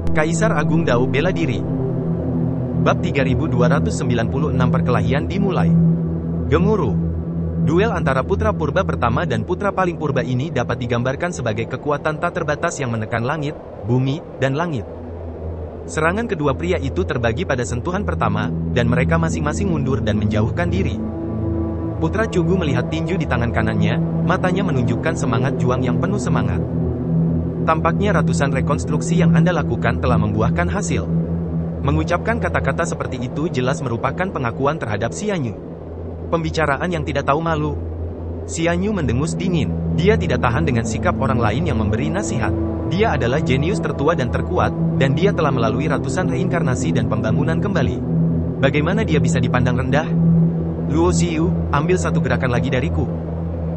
Kaisar Agung Dao bela diri. Bab 3296 perkelahian dimulai. Gemuruh. Duel antara putra purba pertama dan putra paling purba ini dapat digambarkan sebagai kekuatan tak terbatas yang menekan langit, bumi, dan langit. Serangan kedua pria itu terbagi pada sentuhan pertama, dan mereka masing-masing mundur dan menjauhkan diri. Putra Cugu melihat tinju di tangan kanannya, matanya menunjukkan semangat juang yang penuh semangat. Tampaknya ratusan rekonstruksi yang Anda lakukan telah membuahkan hasil. Mengucapkan kata-kata seperti itu jelas merupakan pengakuan terhadap Xianyu. Pembicaraan yang tidak tahu malu. Xianyu mendengus dingin. Dia tidak tahan dengan sikap orang lain yang memberi nasihat. Dia adalah jenius tertua dan terkuat, dan dia telah melalui ratusan reinkarnasi dan pembangunan kembali. Bagaimana dia bisa dipandang rendah? Luo Xiu, ambil satu gerakan lagi dariku.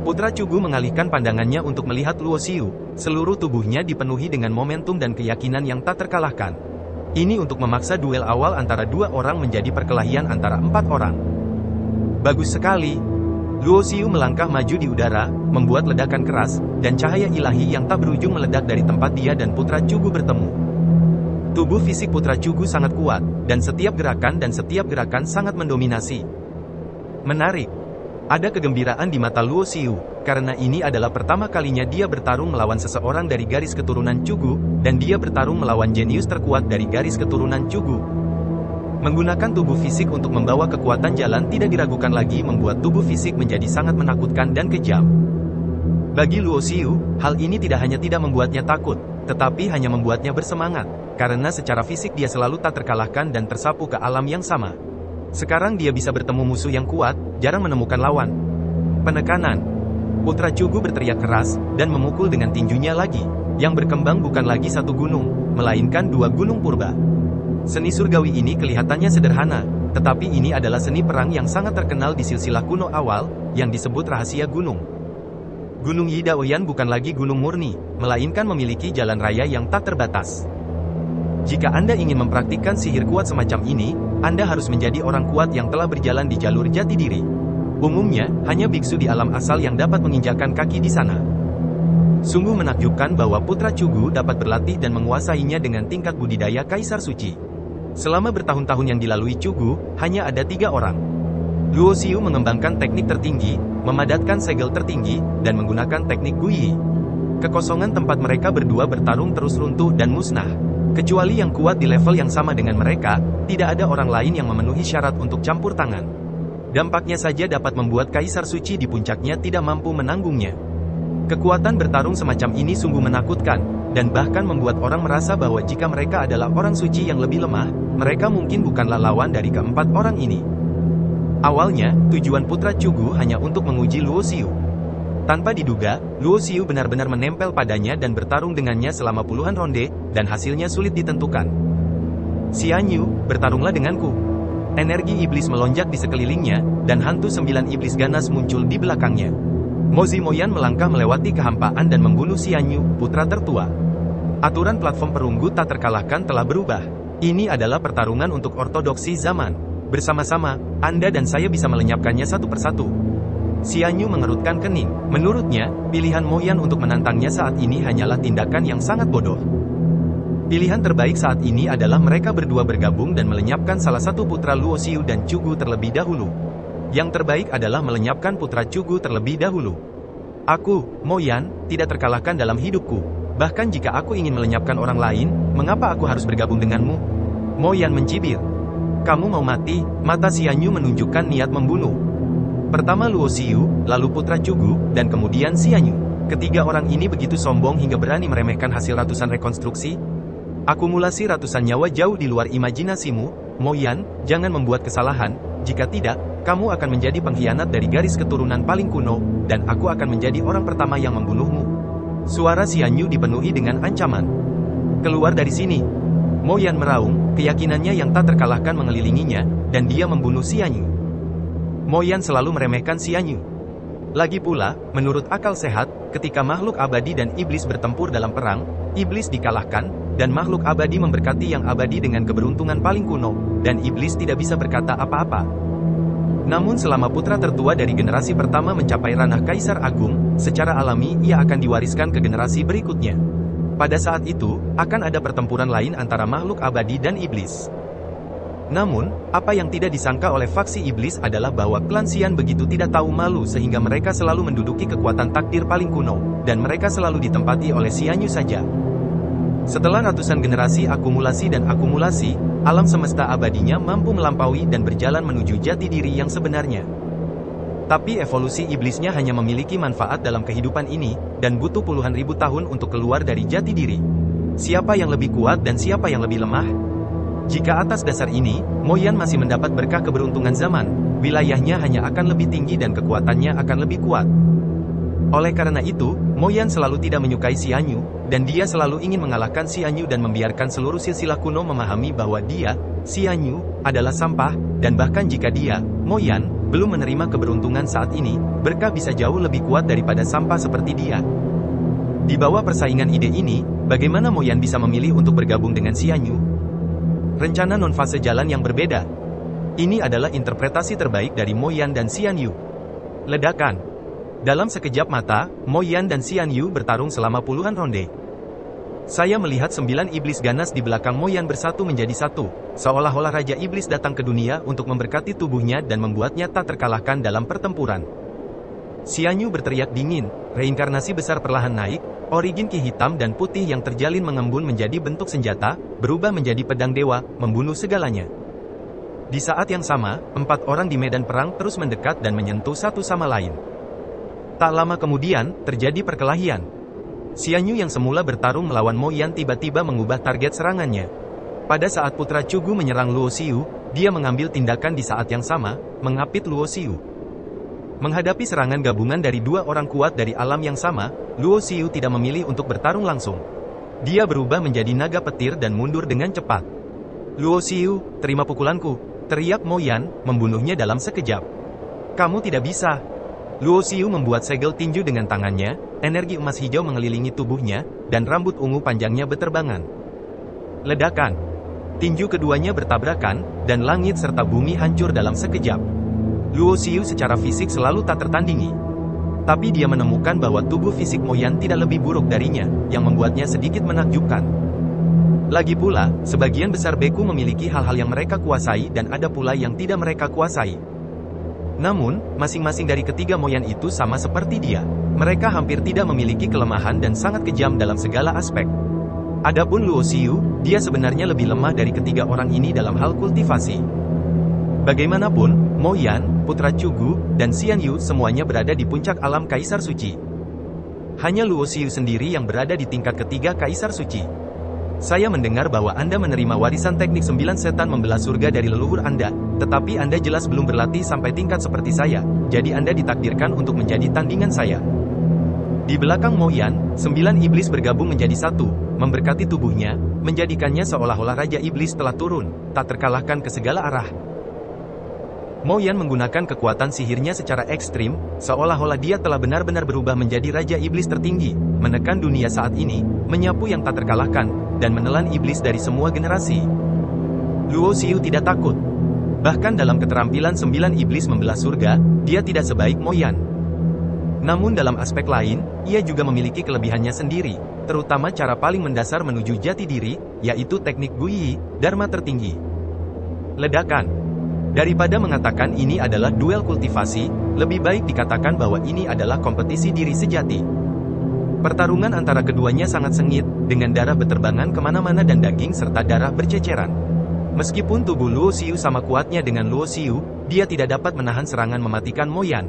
Putra Cugu mengalihkan pandangannya untuk melihat Luo Xiu. Seluruh tubuhnya dipenuhi dengan momentum dan keyakinan yang tak terkalahkan. Ini untuk memaksa duel awal antara dua orang menjadi perkelahian antara 4 orang. Bagus sekali. Luo Xiu melangkah maju di udara, membuat ledakan keras, dan cahaya ilahi yang tak berujung meledak dari tempat dia dan Putra Cugu bertemu. Tubuh fisik Putra Cugu sangat kuat, dan setiap gerakan sangat mendominasi. Menarik. Ada kegembiraan di mata Luo Xiu, karena ini adalah pertama kalinya dia bertarung melawan seseorang dari garis keturunan Cugu, dan dia bertarung melawan jenius terkuat dari garis keturunan Cugu. Menggunakan tubuh fisik untuk membawa kekuatan jalan tidak diragukan lagi membuat tubuh fisik menjadi sangat menakutkan dan kejam. Bagi Luo Xiu, hal ini tidak hanya tidak membuatnya takut, tetapi hanya membuatnya bersemangat, karena secara fisik dia selalu tak terkalahkan dan tersapu ke alam yang sama. Sekarang dia bisa bertemu musuh yang kuat, jarang menemukan lawan. Penekanan. Putra Cugu berteriak keras, dan memukul dengan tinjunya lagi. Yang berkembang bukan lagi satu gunung, melainkan 2 gunung purba. Seni surgawi ini kelihatannya sederhana, tetapi ini adalah seni perang yang sangat terkenal di silsilah kuno awal, yang disebut rahasia gunung. Gunung Yi Daoyan bukan lagi gunung murni, melainkan memiliki jalan raya yang tak terbatas. Jika Anda ingin mempraktikkan sihir kuat semacam ini, Anda harus menjadi orang kuat yang telah berjalan di jalur jati diri. Umumnya, hanya biksu di alam asal yang dapat menginjakan kaki di sana. Sungguh menakjubkan bahwa Putra Cugu dapat berlatih dan menguasainya dengan tingkat budidaya Kaisar Suci. Selama bertahun-tahun yang dilalui Cugu, hanya ada 3 orang. Luo Xiu mengembangkan teknik tertinggi, memadatkan segel tertinggi, dan menggunakan teknik Guyi. Kekosongan tempat mereka berdua bertarung terus runtuh dan musnah. Kecuali yang kuat di level yang sama dengan mereka, tidak ada orang lain yang memenuhi syarat untuk campur tangan. Dampaknya saja dapat membuat Kaisar Suci di puncaknya tidak mampu menanggungnya. Kekuatan bertarung semacam ini sungguh menakutkan, dan bahkan membuat orang merasa bahwa jika mereka adalah orang suci yang lebih lemah, mereka mungkin bukanlah lawan dari keempat orang ini. Awalnya, tujuan Putra Cugu hanya untuk menguji Luo Xiu. Tanpa diduga, Luo Xiu benar-benar menempel padanya dan bertarung dengannya selama puluhan ronde, dan hasilnya sulit ditentukan. Xianyu, bertarunglah denganku. Energi iblis melonjak di sekelilingnya, dan hantu 9 iblis ganas muncul di belakangnya. Mozi Moyan melangkah melewati kehampaan dan membunuh Xianyu, putra tertua. Aturan platform perunggu tak terkalahkan telah berubah. Ini adalah pertarungan untuk ortodoksi zaman. Bersama-sama, Anda dan saya bisa melenyapkannya satu persatu. Xianyu mengerutkan kening. Menurutnya, pilihan Moyan untuk menantangnya saat ini hanyalah tindakan yang sangat bodoh. Pilihan terbaik saat ini adalah mereka berdua bergabung dan melenyapkan salah satu putra Luo Xiu dan Cugu terlebih dahulu. Yang terbaik adalah melenyapkan putra Cugu terlebih dahulu. Aku, Moyan, tidak terkalahkan dalam hidupku. Bahkan jika aku ingin melenyapkan orang lain, mengapa aku harus bergabung denganmu? Moyan mencibir. Kamu mau mati? Mata Xianyu menunjukkan niat membunuh. Pertama Luo Xiu, lalu Putra Cugu, dan kemudian Xianyu. Ketiga orang ini begitu sombong hingga berani meremehkan hasil ratusan rekonstruksi. Akumulasi ratusan nyawa jauh di luar imajinasimu, Moyan, jangan membuat kesalahan, jika tidak, kamu akan menjadi pengkhianat dari garis keturunan paling kuno, dan aku akan menjadi orang pertama yang membunuhmu. Suara Xianyu dipenuhi dengan ancaman. Keluar dari sini. Moyan meraung, keyakinannya yang tak terkalahkan mengelilinginya, dan dia membunuh Xianyu. Moyan selalu meremehkan Xianyu. Lagi pula, menurut akal sehat, ketika makhluk abadi dan iblis bertempur dalam perang, iblis dikalahkan, dan makhluk abadi memberkati yang abadi dengan keberuntungan paling kuno, dan iblis tidak bisa berkata apa-apa. Namun selama putra tertua dari generasi pertama mencapai ranah Kaisar Agung, secara alami ia akan diwariskan ke generasi berikutnya. Pada saat itu, akan ada pertempuran lain antara makhluk abadi dan iblis. Namun, apa yang tidak disangka oleh faksi iblis adalah bahwa klan Xian begitu tidak tahu malu sehingga mereka selalu menduduki kekuatan takdir paling kuno, dan mereka selalu ditempati oleh Xian Yu saja. Setelah ratusan generasi akumulasi dan akumulasi, alam semesta abadinya mampu melampaui dan berjalan menuju jati diri yang sebenarnya. Tapi evolusi iblisnya hanya memiliki manfaat dalam kehidupan ini, dan butuh puluhan ribu tahun untuk keluar dari jati diri. Siapa yang lebih kuat dan siapa yang lebih lemah? Jika atas dasar ini, Mo Yan masih mendapat berkah keberuntungan zaman, wilayahnya hanya akan lebih tinggi dan kekuatannya akan lebih kuat. Oleh karena itu, Mo Yan selalu tidak menyukai Xian Yu, dan dia selalu ingin mengalahkan Xian Yu dan membiarkan seluruh silsilah kuno memahami bahwa dia, Xian Yu, adalah sampah, dan bahkan jika dia, Mo Yan, belum menerima keberuntungan saat ini, berkah bisa jauh lebih kuat daripada sampah seperti dia. Di bawah persaingan ide ini, bagaimana Mo Yan bisa memilih untuk bergabung dengan Xian Yu? Rencana non-fase jalan yang berbeda. Ini adalah interpretasi terbaik dari Mo Yan dan Xian Yu. Ledakan. Dalam sekejap mata, Mo Yan dan Xian Yu bertarung selama puluhan ronde. Saya melihat 9 iblis ganas di belakang Mo Yan bersatu menjadi satu, seolah-olah Raja Iblis datang ke dunia untuk memberkati tubuhnya dan membuatnya tak terkalahkan dalam pertempuran. Xian Yu berteriak dingin, reinkarnasi besar perlahan naik, origin ki hitam dan putih yang terjalin mengembun menjadi bentuk senjata, berubah menjadi pedang dewa, membunuh segalanya. Di saat yang sama, 4 orang di medan perang terus mendekat dan menyentuh satu sama lain. Tak lama kemudian, terjadi perkelahian. Xian Yu yang semula bertarung melawan Mo Yan tiba-tiba mengubah target serangannya. Pada saat Putra Cugu menyerang Luo Xiu, dia mengambil tindakan di saat yang sama, mengapit Luo Xiu. Menghadapi serangan gabungan dari 2 orang kuat dari alam yang sama, Luo Xiu tidak memilih untuk bertarung langsung. Dia berubah menjadi naga petir dan mundur dengan cepat. Luo Xiu, terima pukulanku, teriak Mo Yan, membunuhnya dalam sekejap. Kamu tidak bisa. Luo Xiu membuat segel tinju dengan tangannya, energi emas hijau mengelilingi tubuhnya, dan rambut ungu panjangnya beterbangan. Ledakan. Tinju keduanya bertabrakan, dan langit serta bumi hancur dalam sekejap. Luo Xiu secara fisik selalu tak tertandingi. Tapi dia menemukan bahwa tubuh fisik Mo Yan tidak lebih buruk darinya, yang membuatnya sedikit menakjubkan. Lagi pula, sebagian besar beku memiliki hal-hal yang mereka kuasai dan ada pula yang tidak mereka kuasai. Namun, masing-masing dari ketiga Mo Yan itu sama seperti dia. Mereka hampir tidak memiliki kelemahan dan sangat kejam dalam segala aspek. Adapun Luo Xiu, dia sebenarnya lebih lemah dari ketiga orang ini dalam hal kultivasi. Bagaimanapun, Mo Yan, Putra Cugu, dan Xian Yu semuanya berada di puncak alam Kaisar Suci. Hanya Luo Xiu sendiri yang berada di tingkat ketiga Kaisar Suci. Saya mendengar bahwa Anda menerima warisan teknik 9 setan membelah surga dari leluhur Anda, tetapi Anda jelas belum berlatih sampai tingkat seperti saya, jadi Anda ditakdirkan untuk menjadi tandingan saya. Di belakang Mo Yan, 9 iblis bergabung menjadi satu, memberkati tubuhnya, menjadikannya seolah-olah Raja Iblis telah turun, tak terkalahkan ke segala arah. Mo Yan menggunakan kekuatan sihirnya secara ekstrim, seolah-olah dia telah benar-benar berubah menjadi Raja Iblis tertinggi, menekan dunia saat ini, menyapu yang tak terkalahkan, dan menelan iblis dari semua generasi. Luo Xiu tidak takut. Bahkan dalam keterampilan 9 iblis membelah surga, dia tidak sebaik Mo Yan. Namun dalam aspek lain, ia juga memiliki kelebihannya sendiri, terutama cara paling mendasar menuju jati diri, yaitu teknik Guyi, Dharma tertinggi. Ledakan. Daripada mengatakan ini adalah duel kultivasi, lebih baik dikatakan bahwa ini adalah kompetisi diri sejati. Pertarungan antara keduanya sangat sengit, dengan darah beterbangan kemana-mana dan daging serta darah berceceran. Meskipun tubuh Luo Xiu sama kuatnya dengan Luo Xiu, dia tidak dapat menahan serangan mematikan Mo Yan.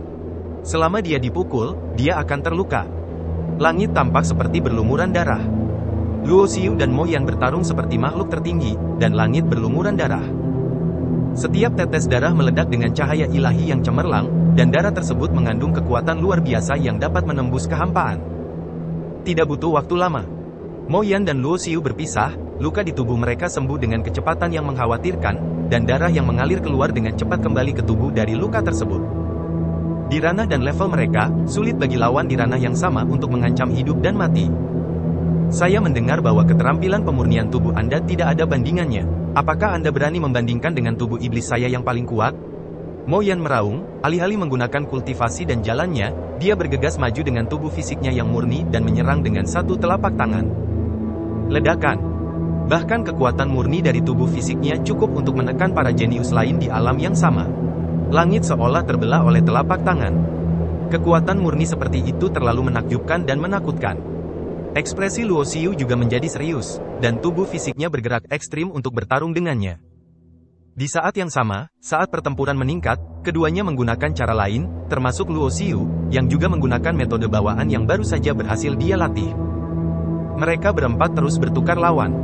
Selama dia dipukul, dia akan terluka. Langit tampak seperti berlumuran darah. Luo Xiu dan Mo Yan bertarung seperti makhluk tertinggi, dan langit berlumuran darah. Setiap tetes darah meledak dengan cahaya ilahi yang cemerlang, dan darah tersebut mengandung kekuatan luar biasa yang dapat menembus kehampaan. Tidak butuh waktu lama. Mo Yan dan Luo Xiu berpisah, luka di tubuh mereka sembuh dengan kecepatan yang mengkhawatirkan, dan darah yang mengalir keluar dengan cepat kembali ke tubuh dari luka tersebut. Di ranah dan level mereka, sulit bagi lawan di ranah yang sama untuk mengancam hidup dan mati. Saya mendengar bahwa keterampilan pemurnian tubuh Anda tidak ada bandingannya. Apakah Anda berani membandingkan dengan tubuh iblis saya yang paling kuat? Mo Yan meraung, alih-alih menggunakan kultivasi dan jalannya, dia bergegas maju dengan tubuh fisiknya yang murni dan menyerang dengan satu telapak tangan. Ledakan. Bahkan kekuatan murni dari tubuh fisiknya cukup untuk menekan para jenius lain di alam yang sama. Langit seolah terbelah oleh telapak tangan. Kekuatan murni seperti itu terlalu menakjubkan dan menakutkan. Ekspresi Luo Xiu juga menjadi serius, dan tubuh fisiknya bergerak ekstrim untuk bertarung dengannya. Di saat yang sama, saat pertempuran meningkat, keduanya menggunakan cara lain, termasuk Luo Xiu, yang juga menggunakan metode bawaan yang baru saja berhasil dia latih. Mereka berempat terus bertukar lawan.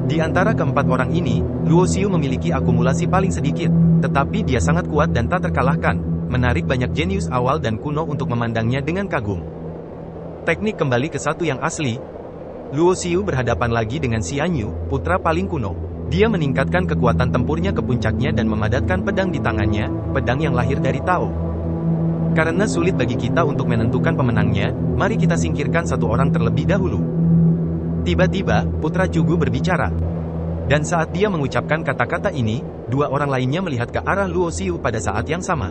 Di antara keempat orang ini, Luo Xiu memiliki akumulasi paling sedikit, tetapi dia sangat kuat dan tak terkalahkan, menarik banyak jenius awal dan kuno untuk memandangnya dengan kagum. Teknik kembali ke satu yang asli. Luo Xiu berhadapan lagi dengan Xian Yu, putra paling kuno. Dia meningkatkan kekuatan tempurnya ke puncaknya dan memadatkan pedang di tangannya, pedang yang lahir dari Tao. Karena sulit bagi kita untuk menentukan pemenangnya, mari kita singkirkan satu orang terlebih dahulu. Tiba-tiba, Putra Cugu berbicara. Dan saat dia mengucapkan kata-kata ini, dua orang lainnya melihat ke arah Luo Xiu pada saat yang sama.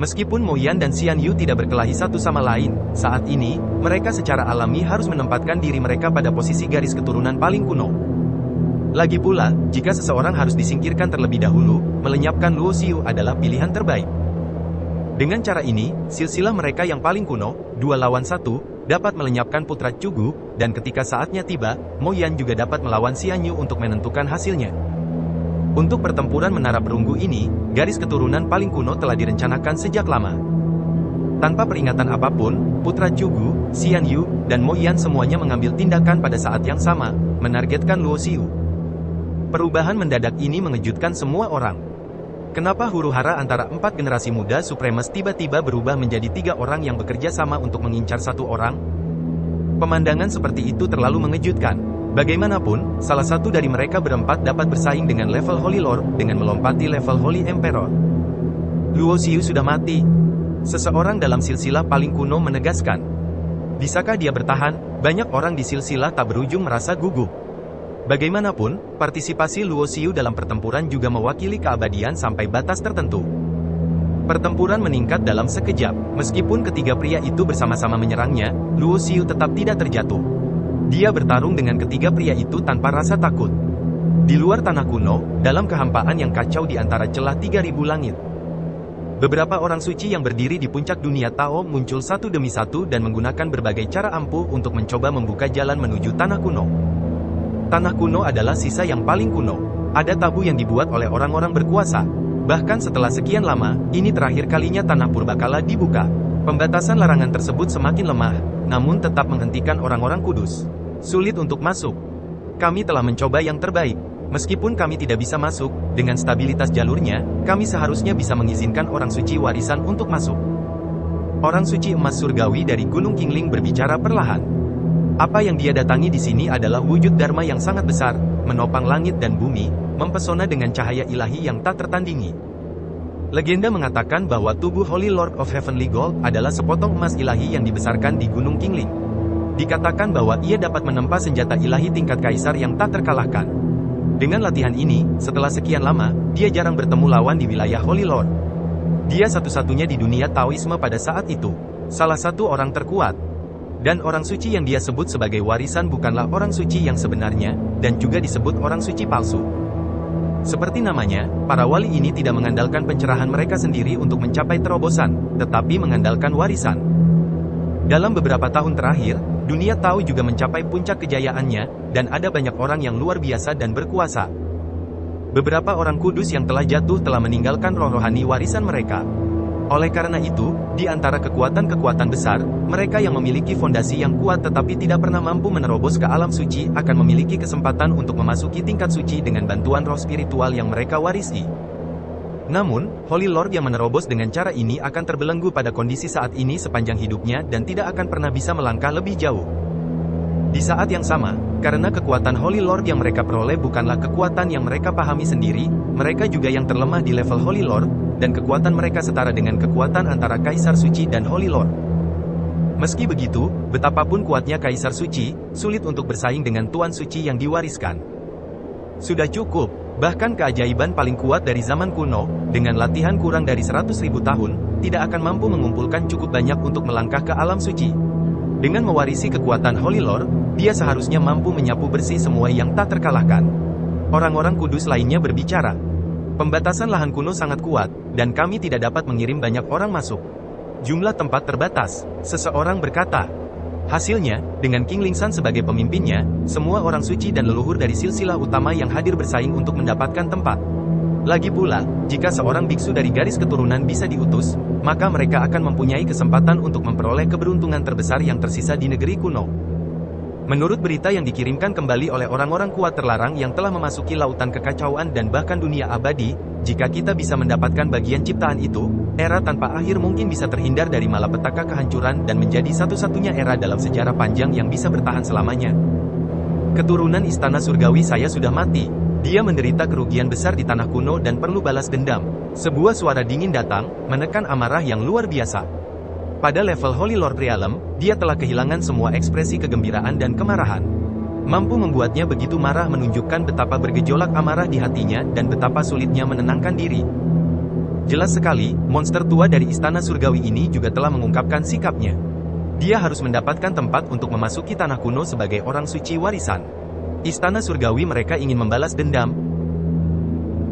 Meskipun Mo Yan dan Xian Yu tidak berkelahi satu sama lain, saat ini, mereka secara alami harus menempatkan diri mereka pada posisi garis keturunan paling kuno. Lagi pula, jika seseorang harus disingkirkan terlebih dahulu, melenyapkan Luo Xiu adalah pilihan terbaik. Dengan cara ini, silsilah mereka yang paling kuno, 2 lawan 1, dapat melenyapkan Putra Cugu, dan ketika saatnya tiba, Mo Yan juga dapat melawan Xian Yu untuk menentukan hasilnya. Untuk pertempuran menara perunggu ini, garis keturunan paling kuno telah direncanakan sejak lama. Tanpa peringatan apapun, Putra Cugu, Xian Yu, dan Mo Yan semuanya mengambil tindakan pada saat yang sama, menargetkan Luo Xiu. Perubahan mendadak ini mengejutkan semua orang. Kenapa huru-hara antara 4 generasi muda Supremes tiba-tiba berubah menjadi 3 orang yang bekerja sama untuk mengincar satu orang? Pemandangan seperti itu terlalu mengejutkan. Bagaimanapun, salah satu dari mereka berempat dapat bersaing dengan level Holy Lord dengan melompati level Holy Emperor. Luo Xiu sudah mati. Seseorang dalam silsilah paling kuno menegaskan. Bisakah dia bertahan? Banyak orang di silsilah tak berujung merasa gugup. Bagaimanapun, partisipasi Luo Xiu dalam pertempuran juga mewakili keabadian sampai batas tertentu. Pertempuran meningkat dalam sekejap, meskipun ketiga pria itu bersama-sama menyerangnya, Luo Xiu tetap tidak terjatuh. Dia bertarung dengan ketiga pria itu tanpa rasa takut. Di luar tanah kuno, dalam kehampaan yang kacau di antara celah 3000 langit. Beberapa orang suci yang berdiri di puncak dunia Tao muncul satu demi satu dan menggunakan berbagai cara ampuh untuk mencoba membuka jalan menuju tanah kuno. Tanah kuno adalah sisa yang paling kuno. Ada tabu yang dibuat oleh orang-orang berkuasa. Bahkan setelah sekian lama, ini terakhir kalinya tanah purbakala dibuka. Pembatasan larangan tersebut semakin lemah, namun tetap menghentikan orang-orang kudus. Sulit untuk masuk. Kami telah mencoba yang terbaik. Meskipun kami tidak bisa masuk, dengan stabilitas jalurnya, kami seharusnya bisa mengizinkan orang suci warisan untuk masuk. Orang suci emas surgawi dari Gunung Qingling berbicara perlahan. Apa yang dia datangi di sini adalah wujud Dharma yang sangat besar, menopang langit dan bumi, mempesona dengan cahaya ilahi yang tak tertandingi. Legenda mengatakan bahwa tubuh Holy Lord of Heavenly Gold adalah sepotong emas ilahi yang dibesarkan di Gunung Qingling. Dikatakan bahwa ia dapat menempa senjata ilahi tingkat kaisar yang tak terkalahkan. Dengan latihan ini, setelah sekian lama, dia jarang bertemu lawan di wilayah Holy Lord. Dia satu-satunya di dunia Taoisme pada saat itu. Salah satu orang terkuat. Dan orang suci yang dia sebut sebagai warisan bukanlah orang suci yang sebenarnya, dan juga disebut orang suci palsu. Seperti namanya, para wali ini tidak mengandalkan pencerahan mereka sendiri untuk mencapai terobosan, tetapi mengandalkan warisan. Dalam beberapa tahun terakhir, dunia Tao juga mencapai puncak kejayaannya, dan ada banyak orang yang luar biasa dan berkuasa. Beberapa orang kudus yang telah jatuh telah meninggalkan roh rohani warisan mereka. Oleh karena itu, di antara kekuatan-kekuatan besar, mereka yang memiliki fondasi yang kuat tetapi tidak pernah mampu menerobos ke alam suci akan memiliki kesempatan untuk memasuki tingkat suci dengan bantuan roh spiritual yang mereka warisi. Namun, Holy Lord yang menerobos dengan cara ini akan terbelenggu pada kondisi saat ini sepanjang hidupnya dan tidak akan pernah bisa melangkah lebih jauh. Di saat yang sama, karena kekuatan Holy Lord yang mereka peroleh bukanlah kekuatan yang mereka pahami sendiri, mereka juga yang terlemah di level Holy Lord, dan kekuatan mereka setara dengan kekuatan antara Kaisar Suci dan Holy Lord. Meski begitu, betapapun kuatnya Kaisar Suci, sulit untuk bersaing dengan Tuan Suci yang diwariskan. Sudah cukup, bahkan keajaiban paling kuat dari zaman kuno, dengan latihan kurang dari 100.000 tahun, tidak akan mampu mengumpulkan cukup banyak untuk melangkah ke alam suci. Dengan mewarisi kekuatan Holy Lord, dia seharusnya mampu menyapu bersih semua yang tak terkalahkan. Orang-orang kudus lainnya berbicara. Pembatasan lahan kuno sangat kuat, dan kami tidak dapat mengirim banyak orang masuk. Jumlah tempat terbatas, seseorang berkata. Hasilnya, dengan King Lingsan sebagai pemimpinnya, semua orang suci dan leluhur dari silsilah utama yang hadir bersaing untuk mendapatkan tempat. Lagi pula, jika seorang biksu dari garis keturunan bisa diutus, maka mereka akan mempunyai kesempatan untuk memperoleh keberuntungan terbesar yang tersisa di negeri kuno. Menurut berita yang dikirimkan kembali oleh orang-orang kuat terlarang yang telah memasuki lautan kekacauan dan bahkan dunia abadi, jika kita bisa mendapatkan bagian ciptaan itu, era tanpa akhir mungkin bisa terhindar dari malapetaka kehancuran dan menjadi satu-satunya era dalam sejarah panjang yang bisa bertahan selamanya. Keturunan istana surgawi saya sudah mati. Dia menderita kerugian besar di tanah kuno dan perlu balas dendam. Sebuah suara dingin datang, menekan amarah yang luar biasa. Pada level Holy Lord Realm, dia telah kehilangan semua ekspresi kegembiraan dan kemarahan. Mampu membuatnya begitu marah menunjukkan betapa bergejolak amarah di hatinya dan betapa sulitnya menenangkan diri. Jelas sekali, monster tua dari istana surgawi ini juga telah mengungkapkan sikapnya. Dia harus mendapatkan tempat untuk memasuki tanah kuno sebagai orang suci warisan. Istana surgawi mereka ingin membalas dendam.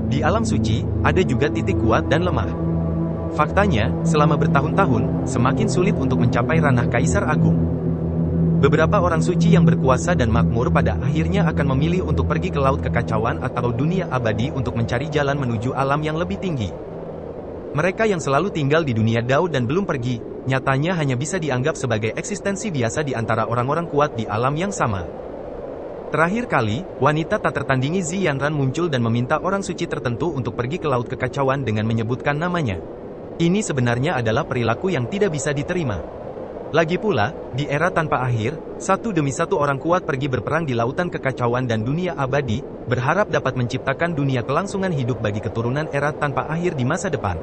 Di alam suci, ada juga titik kuat dan lemah. Faktanya, selama bertahun-tahun, semakin sulit untuk mencapai ranah Kaisar Agung. Beberapa orang suci yang berkuasa dan makmur pada akhirnya akan memilih untuk pergi ke laut kekacauan atau dunia abadi untuk mencari jalan menuju alam yang lebih tinggi. Mereka yang selalu tinggal di dunia Dao dan belum pergi, nyatanya hanya bisa dianggap sebagai eksistensi biasa di antara orang-orang kuat di alam yang sama. Terakhir kali, wanita tak tertandingi Zi Yanran muncul dan meminta orang suci tertentu untuk pergi ke laut kekacauan dengan menyebutkan namanya. Ini sebenarnya adalah perilaku yang tidak bisa diterima. Lagi pula, di era tanpa akhir, satu demi satu orang kuat pergi berperang di lautan kekacauan dan dunia abadi, berharap dapat menciptakan dunia kelangsungan hidup bagi keturunan era tanpa akhir di masa depan.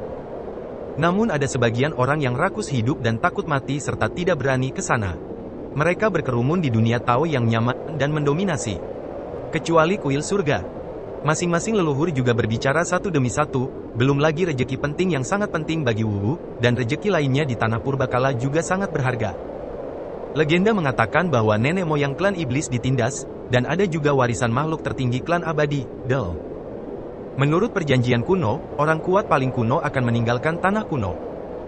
Namun ada sebagian orang yang rakus hidup dan takut mati serta tidak berani ke sana. Mereka berkerumun di dunia Tao yang nyaman dan mendominasi. Kecuali kuil surga. Masing-masing leluhur juga berbicara satu demi satu, belum lagi rejeki penting yang sangat penting bagi Wu, dan rejeki lainnya di tanah purbakala juga sangat berharga. Legenda mengatakan bahwa nenek moyang klan iblis ditindas, dan ada juga warisan makhluk tertinggi klan abadi, Del. Menurut perjanjian kuno, orang kuat paling kuno akan meninggalkan tanah kuno.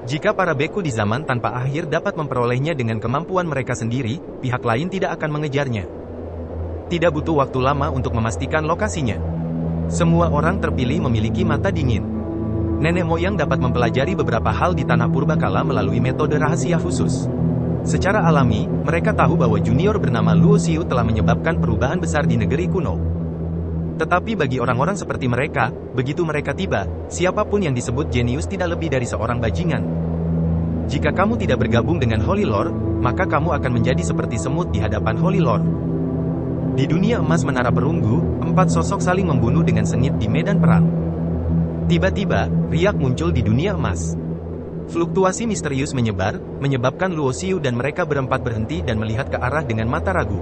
Jika para beku di zaman tanpa akhir dapat memperolehnya dengan kemampuan mereka sendiri, pihak lain tidak akan mengejarnya. Tidak butuh waktu lama untuk memastikan lokasinya. Semua orang terpilih memiliki mata dingin. Nenek moyang dapat mempelajari beberapa hal di tanah purbakala melalui metode rahasia khusus. Secara alami, mereka tahu bahwa junior bernama Luo Xiu telah menyebabkan perubahan besar di negeri kuno. Tetapi bagi orang-orang seperti mereka, begitu mereka tiba, siapapun yang disebut jenius tidak lebih dari seorang bajingan. Jika kamu tidak bergabung dengan Holy Lord, maka kamu akan menjadi seperti semut di hadapan Holy Lord. Di dunia emas menara perunggu, 4 sosok saling membunuh dengan sengit di medan perang. Tiba-tiba, riak muncul di dunia emas. Fluktuasi misterius menyebar, menyebabkan Luo Xiu dan mereka berempat berhenti dan melihat ke arah dengan mata ragu.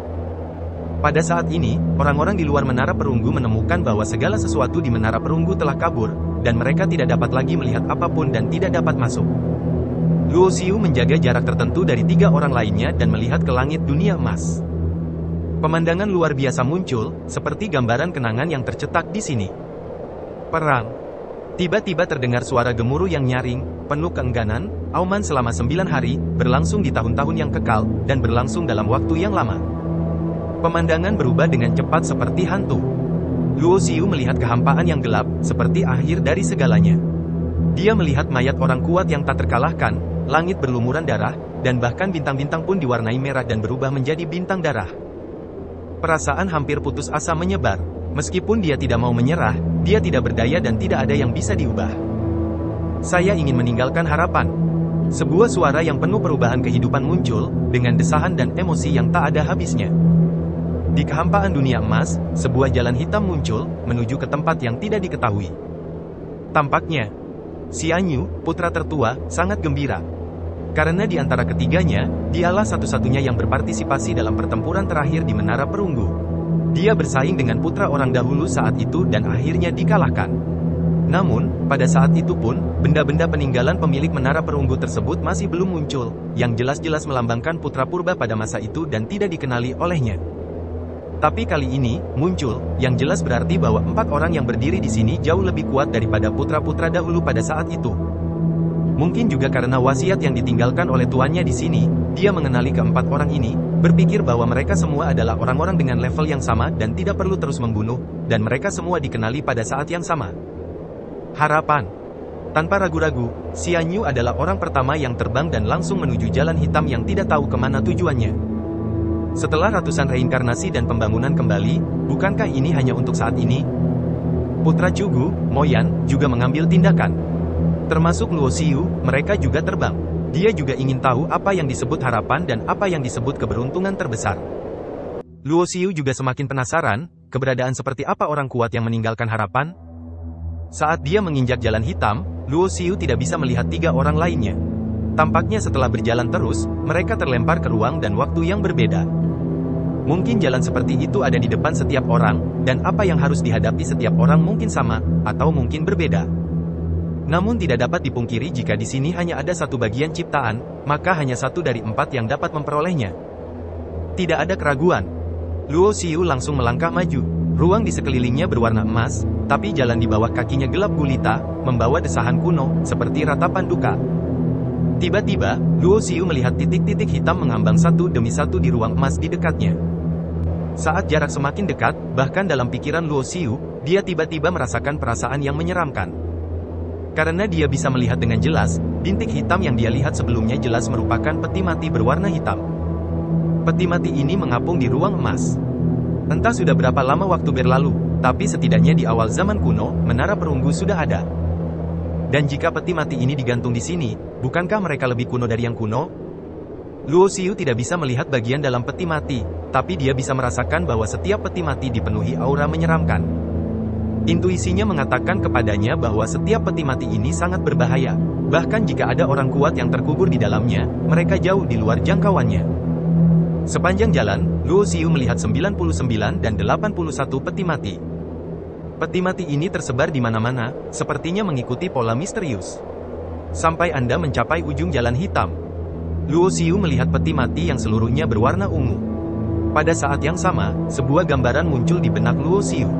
Pada saat ini, orang-orang di luar menara perunggu menemukan bahwa segala sesuatu di menara perunggu telah kabur, dan mereka tidak dapat lagi melihat apapun dan tidak dapat masuk. Luo Xiu menjaga jarak tertentu dari 3 orang lainnya dan melihat ke langit dunia emas. Pemandangan luar biasa muncul, seperti gambaran kenangan yang tercetak di sini. Perang. Tiba-tiba terdengar suara gemuruh yang nyaring, penuh keengganan, auman selama 9 hari, berlangsung di tahun-tahun yang kekal, dan berlangsung dalam waktu yang lama. Pemandangan berubah dengan cepat seperti hantu. Luo Xiu melihat kehampaan yang gelap, seperti akhir dari segalanya. Dia melihat mayat orang kuat yang tak terkalahkan, langit berlumuran darah, dan bahkan bintang-bintang pun diwarnai merah dan berubah menjadi bintang darah. Perasaan hampir putus asa menyebar. Meskipun dia tidak mau menyerah, dia tidak berdaya dan tidak ada yang bisa diubah. Saya ingin meninggalkan harapan. Sebuah suara yang penuh perubahan kehidupan muncul, dengan desahan dan emosi yang tak ada habisnya. Di kehampaan dunia emas, sebuah jalan hitam muncul, menuju ke tempat yang tidak diketahui. Tampaknya, Xian Yu, putra tertua, sangat gembira. Karena di antara ketiganya, dialah satu-satunya yang berpartisipasi dalam pertempuran terakhir di Menara Perunggu. Dia bersaing dengan putra orang dahulu saat itu dan akhirnya dikalahkan. Namun, pada saat itu pun, benda-benda peninggalan pemilik menara perunggu tersebut masih belum muncul, yang jelas-jelas melambangkan putra purba pada masa itu dan tidak dikenali olehnya. Tapi kali ini, muncul, yang jelas berarti bahwa 4 orang yang berdiri di sini jauh lebih kuat daripada putra-putra dahulu pada saat itu. Mungkin juga karena wasiat yang ditinggalkan oleh tuannya di sini, dia mengenali keempat orang ini, berpikir bahwa mereka semua adalah orang-orang dengan level yang sama dan tidak perlu terus membunuh, dan mereka semua dikenali pada saat yang sama. Harapan. Tanpa ragu-ragu, Xian Yu adalah orang pertama yang terbang dan langsung menuju jalan hitam yang tidak tahu kemana tujuannya. Setelah ratusan reinkarnasi dan pembangunan kembali, bukankah ini hanya untuk saat ini? Putra Cugu, Moyan, juga mengambil tindakan. Termasuk Luo Xiu, mereka juga terbang. Dia juga ingin tahu apa yang disebut harapan dan apa yang disebut keberuntungan terbesar. Luo Xiu juga semakin penasaran, keberadaan seperti apa orang kuat yang meninggalkan harapan? Saat dia menginjak jalan hitam, Luo Xiu tidak bisa melihat 3 orang lainnya. Tampaknya setelah berjalan terus, mereka terlempar ke ruang dan waktu yang berbeda. Mungkin jalan seperti itu ada di depan setiap orang, dan apa yang harus dihadapi setiap orang mungkin sama, atau mungkin berbeda. Namun tidak dapat dipungkiri jika di sini hanya ada satu bagian ciptaan, maka hanya 1 dari 4 yang dapat memperolehnya. Tidak ada keraguan. Luo Xiu langsung melangkah maju. Ruang di sekelilingnya berwarna emas, tapi jalan di bawah kakinya gelap gulita, membawa desahan kuno, seperti ratapan duka. Tiba-tiba, Luo Xiu melihat titik-titik hitam mengambang satu demi satu di ruang emas di dekatnya. Saat jarak semakin dekat, bahkan dalam pikiran Luo Xiu, dia tiba-tiba merasakan perasaan yang menyeramkan. Karena dia bisa melihat dengan jelas, bintik hitam yang dia lihat sebelumnya jelas merupakan peti mati berwarna hitam. Peti mati ini mengapung di ruang emas. Entah sudah berapa lama waktu berlalu, tapi setidaknya di awal zaman kuno, menara perunggu sudah ada. Dan jika peti mati ini digantung di sini, bukankah mereka lebih kuno dari yang kuno? Luo Xiu tidak bisa melihat bagian dalam peti mati, tapi dia bisa merasakan bahwa setiap peti mati dipenuhi aura menyeramkan. Intuisinya mengatakan kepadanya bahwa setiap peti mati ini sangat berbahaya. Bahkan jika ada orang kuat yang terkubur di dalamnya, mereka jauh di luar jangkauannya. Sepanjang jalan, Luo Xiu melihat 99 dan 81 peti mati. Peti mati ini tersebar di mana-mana, sepertinya mengikuti pola misterius. Sampai Anda mencapai ujung jalan hitam. Luo Xiu melihat peti mati yang seluruhnya berwarna ungu. Pada saat yang sama, sebuah gambaran muncul di benak Luo Xiu.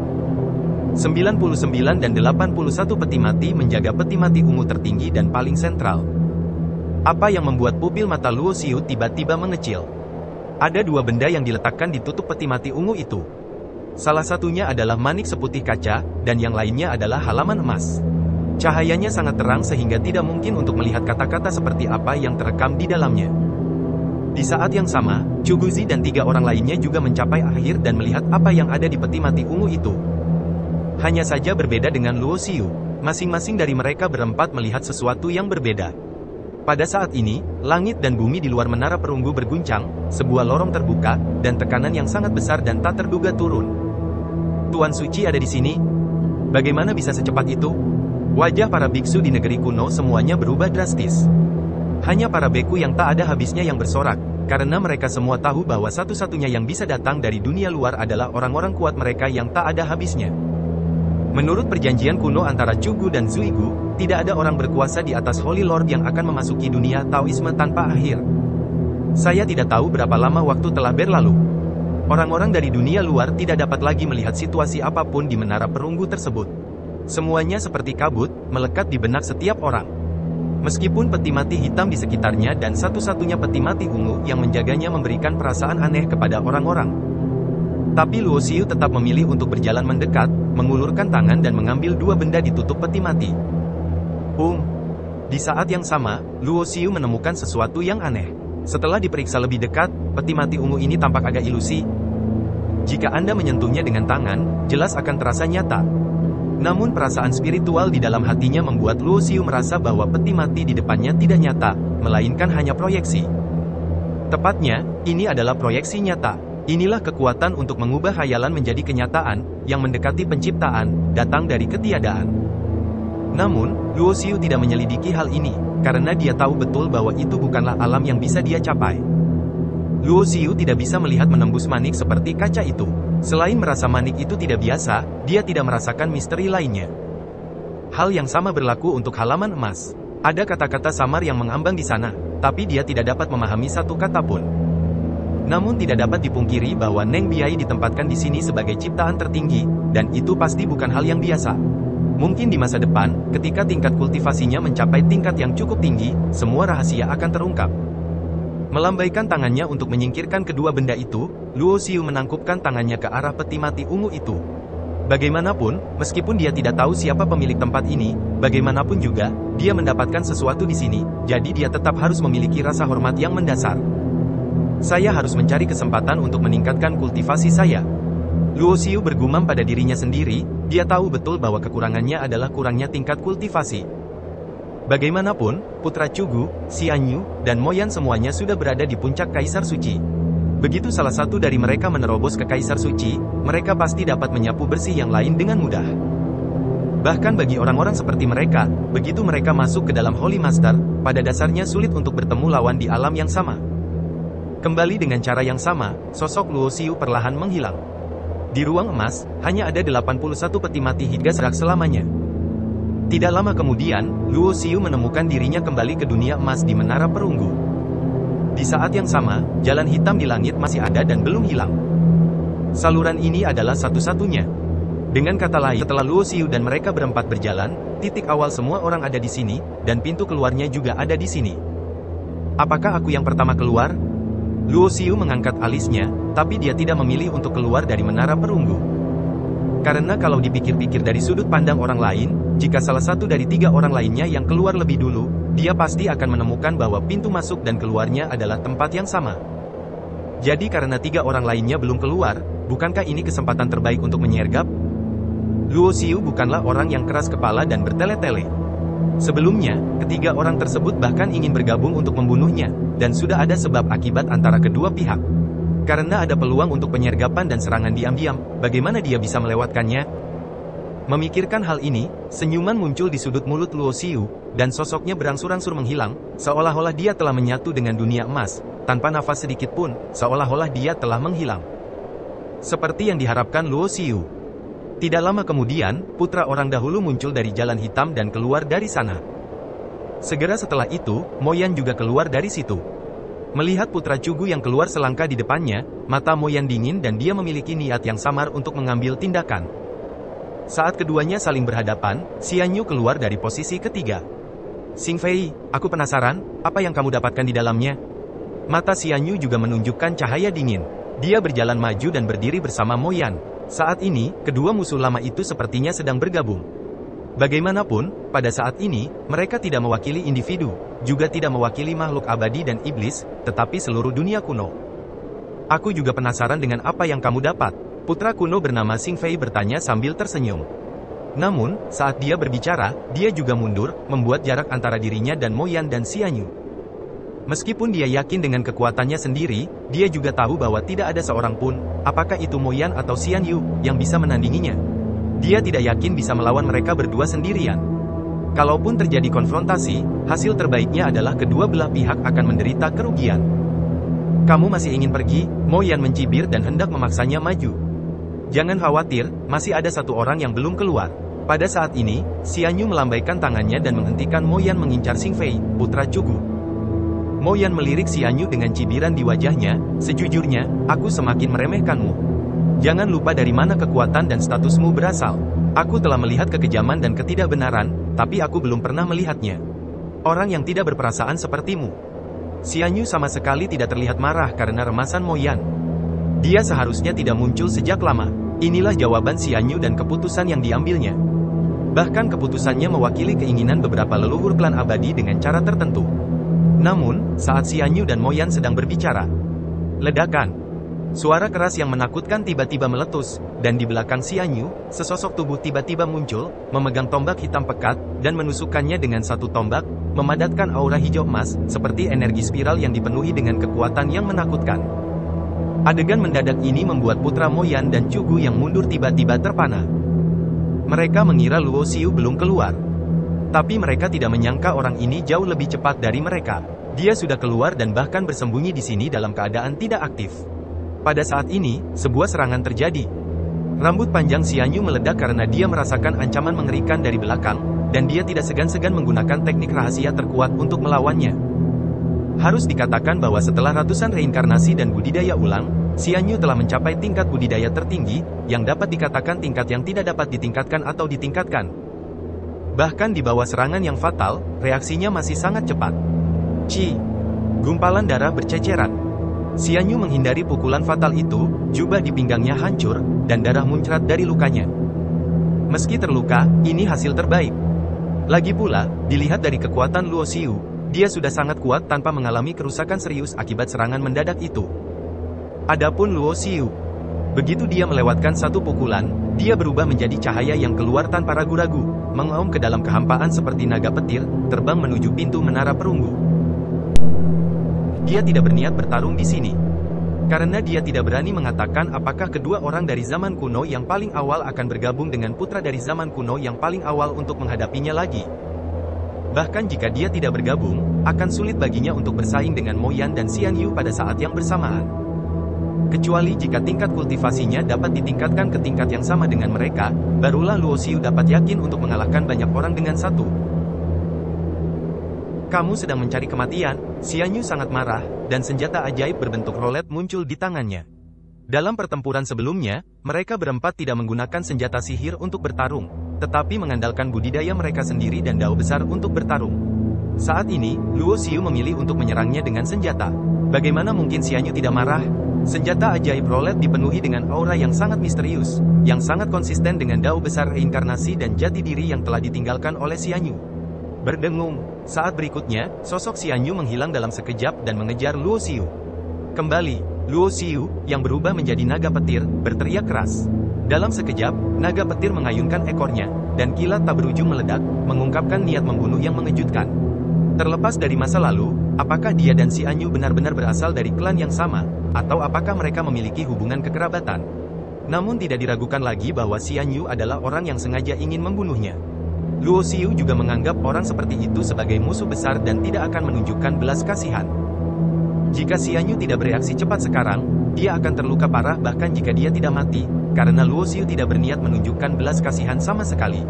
99 dan 81 peti mati menjaga peti mati ungu tertinggi dan paling sentral. Apa yang membuat pupil mata Luo Xiu tiba-tiba mengecil? Ada 2 benda yang diletakkan di tutup peti mati ungu itu. Salah satunya adalah manik seputih kaca, dan yang lainnya adalah halaman emas. Cahayanya sangat terang sehingga tidak mungkin untuk melihat kata-kata seperti apa yang terekam di dalamnya. Di saat yang sama, Cuguzi dan 3 orang lainnya juga mencapai akhir dan melihat apa yang ada di peti mati ungu itu. Hanya saja berbeda dengan Luo Xiu, masing-masing dari mereka berempat melihat sesuatu yang berbeda. Pada saat ini, langit dan bumi di luar menara perunggu berguncang, sebuah lorong terbuka, dan tekanan yang sangat besar dan tak terduga turun. Tuan Suci ada di sini? Bagaimana bisa secepat itu? Wajah para biksu di negeri kuno semuanya berubah drastis. Hanya para beku yang tak ada habisnya yang bersorak, karena mereka semua tahu bahwa satu-satunya yang bisa datang dari dunia luar adalah orang-orang kuat mereka yang tak ada habisnya. Menurut perjanjian kuno antara Cugu dan Zuigu, tidak ada orang berkuasa di atas Holy Lord yang akan memasuki dunia Taoisme tanpa akhir. Saya tidak tahu berapa lama waktu telah berlalu. Orang-orang dari dunia luar tidak dapat lagi melihat situasi apapun di menara perunggu tersebut. Semuanya seperti kabut, melekat di benak setiap orang. Meskipun peti mati hitam di sekitarnya dan satu-satunya peti mati ungu yang menjaganya memberikan perasaan aneh kepada orang-orang. Tapi Luo Xiu tetap memilih untuk berjalan mendekat, mengulurkan tangan dan mengambil 2 benda di tutup peti mati. Di saat yang sama, Luo Xiu menemukan sesuatu yang aneh. Setelah diperiksa lebih dekat, peti mati ungu ini tampak agak ilusi. Jika Anda menyentuhnya dengan tangan, jelas akan terasa nyata. Namun perasaan spiritual di dalam hatinya membuat Luo Xiu merasa bahwa peti mati di depannya tidak nyata, melainkan hanya proyeksi. Tepatnya, ini adalah proyeksi nyata. Inilah kekuatan untuk mengubah khayalan menjadi kenyataan, yang mendekati penciptaan, datang dari ketiadaan. Namun, Luo Xiu tidak menyelidiki hal ini, karena dia tahu betul bahwa itu bukanlah alam yang bisa dia capai. Luo Xiu tidak bisa melihat menembus manik seperti kaca itu. Selain merasa manik itu tidak biasa, dia tidak merasakan misteri lainnya. Hal yang sama berlaku untuk halaman emas. Ada kata-kata samar yang mengambang di sana, tapi dia tidak dapat memahami satu kata pun. Namun tidak dapat dipungkiri bahwa Neng Biai ditempatkan di sini sebagai ciptaan tertinggi, dan itu pasti bukan hal yang biasa. Mungkin di masa depan, ketika tingkat kultivasinya mencapai tingkat yang cukup tinggi, semua rahasia akan terungkap. Melambaikan tangannya untuk menyingkirkan kedua benda itu, Luo Xiu menangkupkan tangannya ke arah peti mati ungu itu. Bagaimanapun, meskipun dia tidak tahu siapa pemilik tempat ini, bagaimanapun juga, dia mendapatkan sesuatu di sini, jadi dia tetap harus memiliki rasa hormat yang mendasar. Saya harus mencari kesempatan untuk meningkatkan kultivasi saya. Luo Xiu bergumam pada dirinya sendiri, dia tahu betul bahwa kekurangannya adalah kurangnya tingkat kultivasi. Bagaimanapun, putra Cugu, Xian Yu, dan Moyan semuanya sudah berada di puncak Kaisar Suci. Begitu salah satu dari mereka menerobos ke Kaisar Suci, mereka pasti dapat menyapu bersih yang lain dengan mudah. Bahkan bagi orang-orang seperti mereka, begitu mereka masuk ke dalam Holy Master, pada dasarnya sulit untuk bertemu lawan di alam yang sama. Kembali dengan cara yang sama, sosok Luo Xiu perlahan menghilang. Di ruang emas, hanya ada 81 peti mati hingga serak selamanya. Tidak lama kemudian, Luo Xiu menemukan dirinya kembali ke dunia emas di Menara Perunggu. Di saat yang sama, jalan hitam di langit masih ada dan belum hilang. Saluran ini adalah satu-satunya. Dengan kata lain, setelah Luo Xiu dan mereka berempat berjalan, titik awal semua orang ada di sini, dan pintu keluarnya juga ada di sini. Apakah aku yang pertama keluar? Luo Xiu mengangkat alisnya, tapi dia tidak memilih untuk keluar dari Menara Perunggu. Karena kalau dipikir-pikir dari sudut pandang orang lain, jika salah satu dari 3 orang lainnya yang keluar lebih dulu, dia pasti akan menemukan bahwa pintu masuk dan keluarnya adalah tempat yang sama. Jadi karena 3 orang lainnya belum keluar, bukankah ini kesempatan terbaik untuk menyergap? Luo Xiu bukanlah orang yang keras kepala dan bertele-tele. Sebelumnya, ketiga orang tersebut bahkan ingin bergabung untuk membunuhnya, dan sudah ada sebab akibat antara kedua pihak. Karena ada peluang untuk penyergapan dan serangan diam-diam, bagaimana dia bisa melewatkannya? Memikirkan hal ini, senyuman muncul di sudut mulut Luo Xiu, dan sosoknya berangsur-angsur menghilang, seolah-olah dia telah menyatu dengan dunia emas, tanpa nafas sedikit pun, seolah-olah dia telah menghilang. Seperti yang diharapkan Luo Xiu. Tidak lama kemudian, putra orang dahulu muncul dari jalan hitam dan keluar dari sana. Segera setelah itu, Moyan juga keluar dari situ. Melihat putra Cugu yang keluar selangkah di depannya, mata Moyan dingin dan dia memiliki niat yang samar untuk mengambil tindakan. Saat keduanya saling berhadapan, Xian Yu keluar dari posisi ketiga. Xing Fei, aku penasaran, apa yang kamu dapatkan di dalamnya? Mata Xian Yu juga menunjukkan cahaya dingin. Dia berjalan maju dan berdiri bersama Moyan. Saat ini, kedua musuh lama itu sepertinya sedang bergabung. Bagaimanapun, pada saat ini, mereka tidak mewakili individu, juga tidak mewakili makhluk abadi dan iblis, tetapi seluruh dunia kuno. Aku juga penasaran dengan apa yang kamu dapat. Putra kuno bernama Xing Fei bertanya sambil tersenyum. Namun, saat dia berbicara, dia juga mundur, membuat jarak antara dirinya dan Moyan dan Xian Yu. Meskipun dia yakin dengan kekuatannya sendiri, dia juga tahu bahwa tidak ada seorang pun, apakah itu Moyan atau Xian Yu, yang bisa menandinginya. Dia tidak yakin bisa melawan mereka berdua sendirian. Kalaupun terjadi konfrontasi, hasil terbaiknya adalah kedua belah pihak akan menderita kerugian. Kamu masih ingin pergi? Moyan mencibir dan hendak memaksanya maju. Jangan khawatir, masih ada satu orang yang belum keluar. Pada saat ini, Xian Yu melambaikan tangannya dan menghentikan Moyan mengincar Xing Fei, putra Cugu. Moyan melirik Xian Yu dengan cibiran di wajahnya, sejujurnya, aku semakin meremehkanmu. Jangan lupa dari mana kekuatan dan statusmu berasal. Aku telah melihat kekejaman dan ketidakbenaran, tapi aku belum pernah melihatnya. Orang yang tidak berperasaan sepertimu. Xian Yu sama sekali tidak terlihat marah karena remasan Moyan. Dia seharusnya tidak muncul sejak lama. Inilah jawaban Xian Yu dan keputusan yang diambilnya. Bahkan keputusannya mewakili keinginan beberapa leluhur klan abadi dengan cara tertentu. Namun, saat Xian Yu dan Moyan sedang berbicara, ledakan. Suara keras yang menakutkan tiba-tiba meletus, dan di belakang Xian Yu, sesosok tubuh tiba-tiba muncul, memegang tombak hitam pekat, dan menusukkannya dengan satu tombak, memadatkan aura hijau emas, seperti energi spiral yang dipenuhi dengan kekuatan yang menakutkan. Adegan mendadak ini membuat putra Moyan dan Cugu yang mundur tiba-tiba terpana. Mereka mengira Luo Xiu belum keluar. Tapi mereka tidak menyangka orang ini jauh lebih cepat dari mereka. Dia sudah keluar dan bahkan bersembunyi di sini dalam keadaan tidak aktif. Pada saat ini, sebuah serangan terjadi. Rambut panjang Xian Yu meledak karena dia merasakan ancaman mengerikan dari belakang, dan dia tidak segan-segan menggunakan teknik rahasia terkuat untuk melawannya. Harus dikatakan bahwa setelah ratusan reinkarnasi dan budidaya ulang, Xian Yu telah mencapai tingkat budidaya tertinggi, yang dapat dikatakan tingkat yang tidak dapat ditingkatkan atau ditingkatkan. Bahkan di bawah serangan yang fatal, reaksinya masih sangat cepat. Ci! Gumpalan darah berceceran. Xian Yu menghindari pukulan fatal itu, jubah di pinggangnya hancur, dan darah muncrat dari lukanya. Meski terluka, ini hasil terbaik. Lagi pula, dilihat dari kekuatan Luo Xiu, dia sudah sangat kuat tanpa mengalami kerusakan serius akibat serangan mendadak itu. Adapun Luo Xiu, begitu dia melewatkan satu pukulan, dia berubah menjadi cahaya yang keluar tanpa ragu-ragu, mengaum ke dalam kehampaan seperti naga petir, terbang menuju pintu menara perunggu. Dia tidak berniat bertarung di sini. Karena dia tidak berani mengatakan apakah kedua orang dari zaman kuno yang paling awal akan bergabung dengan putra dari zaman kuno yang paling awal untuk menghadapinya lagi. Bahkan jika dia tidak bergabung, akan sulit baginya untuk bersaing dengan Mo Yan dan Xian Yu pada saat yang bersamaan. Kecuali jika tingkat kultivasinya dapat ditingkatkan ke tingkat yang sama dengan mereka, barulah Luo Xiu dapat yakin untuk mengalahkan banyak orang dengan satu. Kamu sedang mencari kematian, Xian Yu sangat marah, dan senjata ajaib berbentuk rolet muncul di tangannya. Dalam pertempuran sebelumnya, mereka berempat tidak menggunakan senjata sihir untuk bertarung, tetapi mengandalkan budidaya mereka sendiri dan dao besar untuk bertarung. Saat ini, Luo Xiu memilih untuk menyerangnya dengan senjata. Bagaimana mungkin Xian Yu tidak marah? Senjata ajaib rolet dipenuhi dengan aura yang sangat misterius, yang sangat konsisten dengan dao besar reinkarnasi dan jati diri yang telah ditinggalkan oleh Xian Yu. Berdengung, saat berikutnya, sosok Xian Yu menghilang dalam sekejap dan mengejar Luo Xiu. Kembali, Luo Xiu, yang berubah menjadi naga petir, berteriak keras. Dalam sekejap, naga petir mengayunkan ekornya, dan kilat tak berujung meledak, mengungkapkan niat membunuh yang mengejutkan. Terlepas dari masa lalu, apakah dia dan Xian Yu benar-benar berasal dari klan yang sama, atau apakah mereka memiliki hubungan kekerabatan? Namun tidak diragukan lagi bahwa Xian Yu adalah orang yang sengaja ingin membunuhnya. Luo Xiu juga menganggap orang seperti itu sebagai musuh besar dan tidak akan menunjukkan belas kasihan. Jika Xian Yu tidak bereaksi cepat sekarang, dia akan terluka parah bahkan jika dia tidak mati, karena Luo Xiu tidak berniat menunjukkan belas kasihan sama sekali.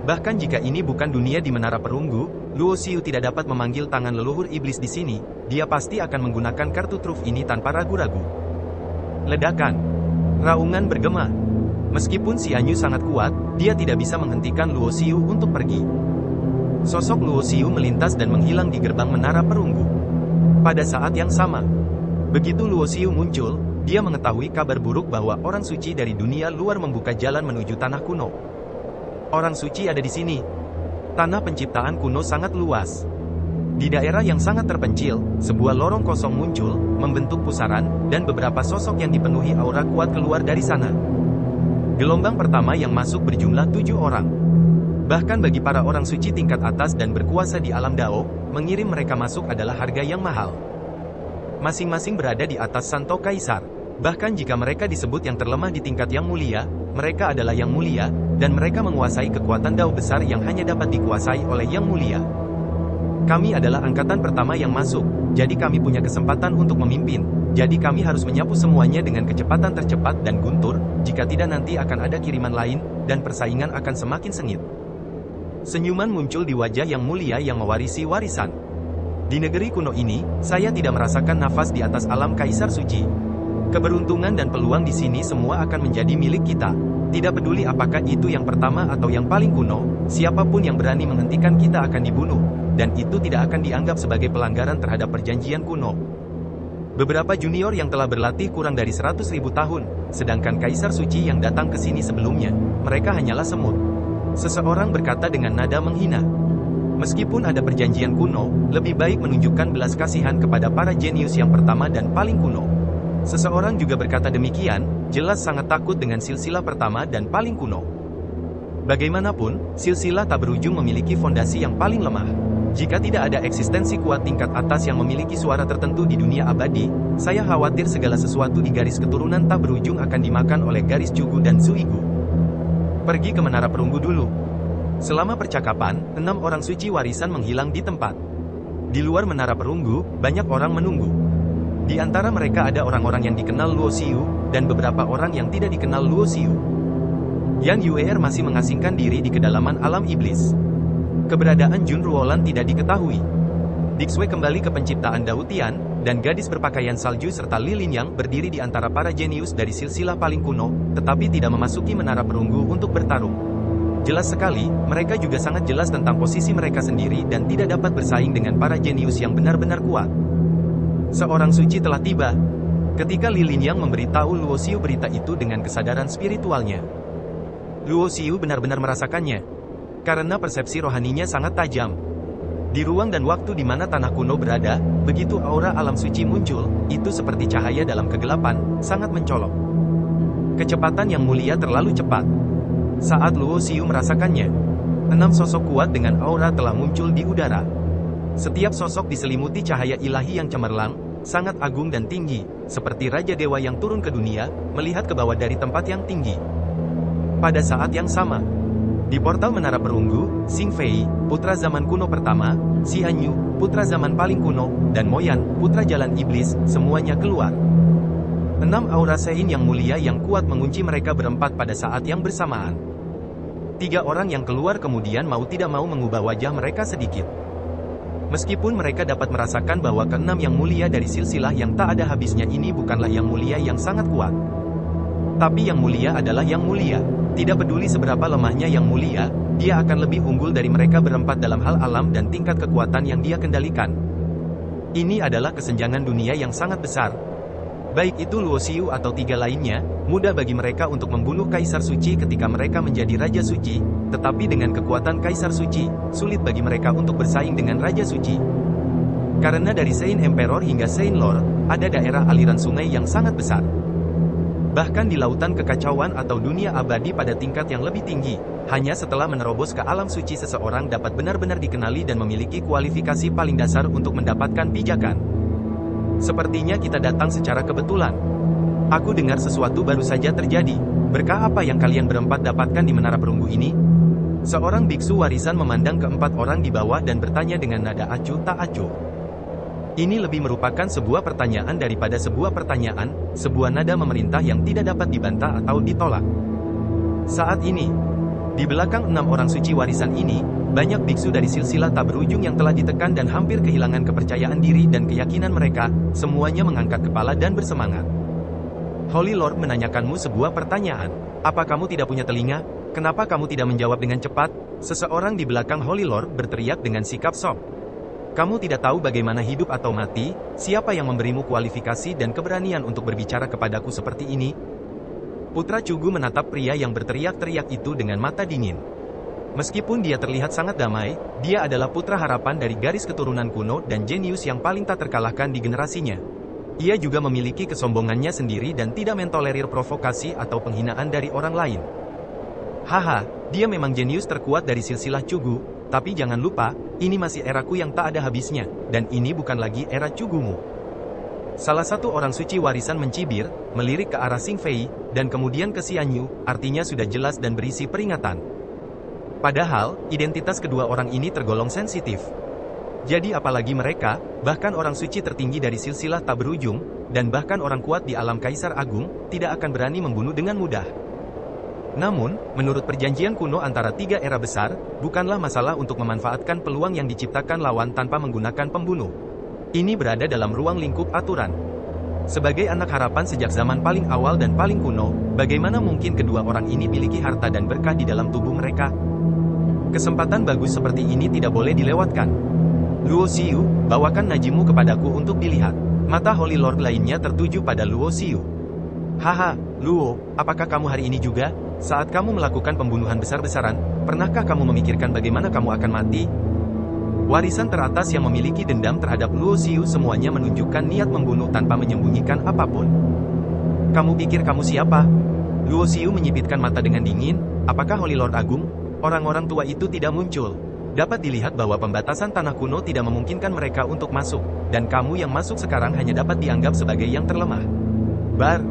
Bahkan jika ini bukan dunia di Menara Perunggu, Luo Xiu tidak dapat memanggil tangan leluhur iblis di sini, dia pasti akan menggunakan kartu truf ini tanpa ragu-ragu. Ledakan. Raungan bergema. Meskipun Xian Yu sangat kuat, dia tidak bisa menghentikan Luo Xiu untuk pergi. Sosok Luo Xiu melintas dan menghilang di gerbang Menara Perunggu. Pada saat yang sama, begitu Luo Xiu muncul, dia mengetahui kabar buruk bahwa orang suci dari dunia luar membuka jalan menuju tanah kuno. Orang suci ada di sini. Tanah penciptaan kuno sangat luas. Di daerah yang sangat terpencil, sebuah lorong kosong muncul, membentuk pusaran, dan beberapa sosok yang dipenuhi aura kuat keluar dari sana. Gelombang pertama yang masuk berjumlah 7 orang. Bahkan bagi para orang suci tingkat atas dan berkuasa di alam Dao, mengirim mereka masuk adalah harga yang mahal. Masing-masing berada di atas Santo Kaisar. Bahkan jika mereka disebut yang terlemah di tingkat yang mulia, mereka adalah yang mulia, dan mereka menguasai kekuatan Dao besar yang hanya dapat dikuasai oleh yang mulia. Kami adalah angkatan pertama yang masuk, jadi kami punya kesempatan untuk memimpin, jadi kami harus menyapu semuanya dengan kecepatan tercepat dan guntur, jika tidak nanti akan ada kiriman lain, dan persaingan akan semakin sengit. Senyuman muncul di wajah yang mulia yang mewarisi warisan. Di negeri kuno ini, saya tidak merasakan nafas di atas alam Kaisar Suci. Keberuntungan dan peluang di sini semua akan menjadi milik kita. Tidak peduli apakah itu yang pertama atau yang paling kuno, siapapun yang berani menghentikan kita akan dibunuh, dan itu tidak akan dianggap sebagai pelanggaran terhadap perjanjian kuno. Beberapa junior yang telah berlatih kurang dari 100.000 tahun, sedangkan Kaisar Suci yang datang ke sini sebelumnya, mereka hanyalah semut. Seseorang berkata dengan nada menghina. Meskipun ada perjanjian kuno, lebih baik menunjukkan belas kasihan kepada para jenius yang pertama dan paling kuno. Seseorang juga berkata demikian, jelas sangat takut dengan silsilah pertama dan paling kuno. Bagaimanapun, silsilah tak berujung memiliki fondasi yang paling lemah. Jika tidak ada eksistensi kuat tingkat atas yang memiliki suara tertentu di dunia abadi, saya khawatir segala sesuatu di garis keturunan tak berujung akan dimakan oleh garis Cugu dan Zuigu. Pergi ke Menara Perunggu dulu. Selama percakapan, 6 orang suci warisan menghilang di tempat. Di luar Menara Perunggu, banyak orang menunggu. Di antara mereka ada orang-orang yang dikenal Luo Xiu, dan beberapa orang yang tidak dikenal Luo Xiu. Yang Yue'er masih mengasingkan diri di kedalaman alam iblis. Keberadaan Jun Ruolan tidak diketahui. Dixue kembali ke penciptaan Dao Tian, dan gadis berpakaian salju serta Li Linyang berdiri di antara para jenius dari silsilah paling kuno, tetapi tidak memasuki menara perunggu untuk bertarung. Jelas sekali, mereka juga sangat jelas tentang posisi mereka sendiri dan tidak dapat bersaing dengan para jenius yang benar-benar kuat. Seorang suci telah tiba. Ketika Li Linyang memberitahu Luo Xiu berita itu dengan kesadaran spiritualnya. Luo Xiu benar-benar merasakannya. Karena persepsi rohaninya sangat tajam. Di ruang dan waktu di mana tanah kuno berada, begitu aura alam suci muncul, itu seperti cahaya dalam kegelapan, sangat mencolok. Kecepatan yang mulia terlalu cepat. Saat Luo Xiu merasakannya, 6 sosok kuat dengan aura telah muncul di udara. Setiap sosok diselimuti cahaya ilahi yang cemerlang, sangat agung dan tinggi, seperti Raja Dewa yang turun ke dunia, melihat ke bawah dari tempat yang tinggi. Pada saat yang sama, di portal Menara Perunggu, Xing Fei, putra zaman kuno pertama, Xian Yu, putra zaman paling kuno, dan Moyan, putra jalan iblis, semuanya keluar. 6 aura Sein yang mulia yang kuat mengunci mereka berempat pada saat yang bersamaan. 3 orang yang keluar kemudian mau tidak mau mengubah wajah mereka sedikit. Meskipun mereka dapat merasakan bahwa ke-6 yang mulia dari silsilah yang tak ada habisnya ini bukanlah yang mulia yang sangat kuat. Tapi yang mulia adalah yang mulia. Tidak peduli seberapa lemahnya yang mulia, dia akan lebih unggul dari mereka berempat dalam hal alam dan tingkat kekuatan yang dia kendalikan. Ini adalah kesenjangan dunia yang sangat besar. Baik itu Luo Xiu atau 3 lainnya, mudah bagi mereka untuk membunuh Kaisar Suci ketika mereka menjadi Raja Suci, tetapi dengan kekuatan Kaisar Suci, sulit bagi mereka untuk bersaing dengan Raja Suci. Karena dari Saint Emperor hingga Saint Lord, ada daerah aliran sungai yang sangat besar. Bahkan di lautan kekacauan atau dunia abadi pada tingkat yang lebih tinggi, hanya setelah menerobos ke alam suci seseorang dapat benar-benar dikenali dan memiliki kualifikasi paling dasar untuk mendapatkan pijakan. Sepertinya kita datang secara kebetulan. Aku dengar sesuatu baru saja terjadi. Berkah apa yang kalian berempat dapatkan di Menara Perunggu ini? Seorang biksu warisan memandang keempat orang di bawah dan bertanya dengan nada acuh tak acuh. Ini lebih merupakan sebuah pertanyaan daripada sebuah pertanyaan, sebuah nada memerintah yang tidak dapat dibantah atau ditolak. Saat ini, di belakang 6 orang suci warisan ini, banyak biksu dari silsilah tak berujung yang telah ditekan dan hampir kehilangan kepercayaan diri dan keyakinan mereka, semuanya mengangkat kepala dan bersemangat. Holy Lord menanyakanmu sebuah pertanyaan. Apa kamu tidak punya telinga? Kenapa kamu tidak menjawab dengan cepat? Seseorang di belakang Holy Lord berteriak dengan sikap sok. Kamu tidak tahu bagaimana hidup atau mati? Siapa yang memberimu kualifikasi dan keberanian untuk berbicara kepadaku seperti ini? Putra Cugu menatap pria yang berteriak-teriak itu dengan mata dingin. Meskipun dia terlihat sangat damai, dia adalah putra harapan dari garis keturunan kuno dan jenius yang paling tak terkalahkan di generasinya. Ia juga memiliki kesombongannya sendiri dan tidak mentolerir provokasi atau penghinaan dari orang lain. Haha, dia memang jenius terkuat dari silsilah Cugu. Tapi jangan lupa, ini masih eraku yang tak ada habisnya, dan ini bukan lagi era Cugumu. Salah satu orang suci warisan mencibir, melirik ke arah Xing Fei, dan kemudian ke Xian Yu, artinya sudah jelas dan berisi peringatan. Padahal, identitas kedua orang ini tergolong sensitif. Jadi apalagi mereka, bahkan orang suci tertinggi dari silsilah tak berujung, dan bahkan orang kuat di alam Kaisar Agung, tidak akan berani membunuh dengan mudah. Namun, menurut perjanjian kuno antara 3 era besar, bukanlah masalah untuk memanfaatkan peluang yang diciptakan lawan tanpa menggunakan pembunuh. Ini berada dalam ruang lingkup aturan. Sebagai anak harapan sejak zaman paling awal dan paling kuno, bagaimana mungkin kedua orang ini miliki harta dan berkah di dalam tubuh mereka? Kesempatan bagus seperti ini tidak boleh dilewatkan. Luo Xiu, bawakan najimu kepadaku untuk dilihat. Mata Holy Lord lainnya tertuju pada Luo Xiu. Haha, Luo, apakah kamu hari ini juga? Saat kamu melakukan pembunuhan besar-besaran, pernahkah kamu memikirkan bagaimana kamu akan mati? Warisan teratas yang memiliki dendam terhadap Luo Xiu semuanya menunjukkan niat membunuh tanpa menyembunyikan apapun. Kamu pikir kamu siapa? Luo Xiu menyipitkan mata dengan dingin. Apakah Holy Lord Agung? Orang-orang tua itu tidak muncul. Dapat dilihat bahwa pembatasan tanah kuno tidak memungkinkan mereka untuk masuk, dan kamu yang masuk sekarang hanya dapat dianggap sebagai yang terlemah. Bar.